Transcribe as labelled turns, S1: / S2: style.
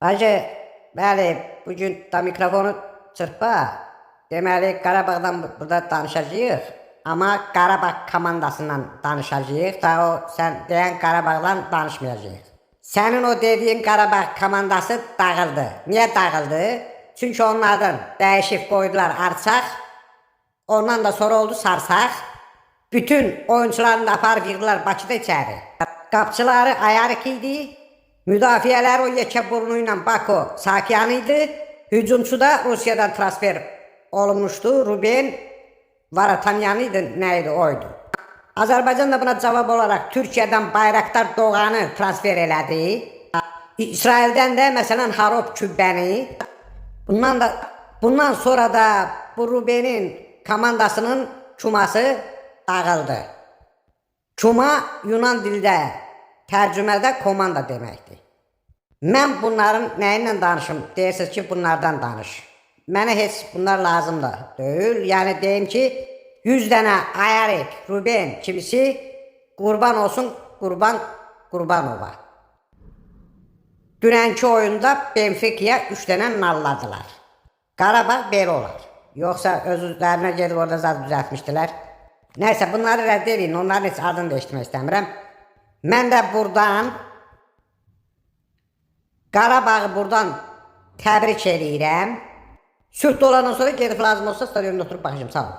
S1: Bacı, bəli, bugün da mikrofonu çırpa. Deməli, Qarabağdan burada danışacağıq. Amma Qarabağ komandasından danışacağıq. Da o, sən deyən Qarabağdan danışmayacağıq. Sənin o dediyin Qarabağ komandası dağıldı. Niyə dağıldı? Çünki onlardan dəyişib qoydular Arçaq. Ondan da sonra oldu Sarsaq. Bütün oyuncularını da aparıb yığdılar Bakıda içəri. Qapçıları Ayarıq idi. Müdafiələr o yekəburnu ilə Bako Sakyan idi. Hücumçu da Rusiyadan transfer olunmuşdu. Ruben Varatanyan idi, nə idi, oydu. Azərbaycan da buna cavab olaraq Türkiyədən Bayraktar Doğanı transfer elədi. İsraildən də məsələn Harop Kübbəni. Bundan sonra da bu Rubenin komandasının Kuması dağıldı. Kuma Yunan dildə tərcümədə komanda deməkdir. Mən bunların nə ilə danışım? Deyirsiniz ki, bunlardan danış. Mənə heç bunlar lazım da deyil. Yəni deyim ki, 100 dənə Ayarıq, Ruben kimisi qurban olsun Qurbanova. Dünənki oyunda Benfica'ya 3 dənə nalladılar. Qarabağ belə olar. Yoxsa özlərinə gedib orada zad düzəltmişdilər. Nəysə, bunları rədd edin, onların heç adını da eşitmək istəmirəm. Mən də buradan Qarabağı buradan təbrik edirəm. Sülh dolandan sonra gedib lazım olsa stadionda oturub baxacağım, sağ olun.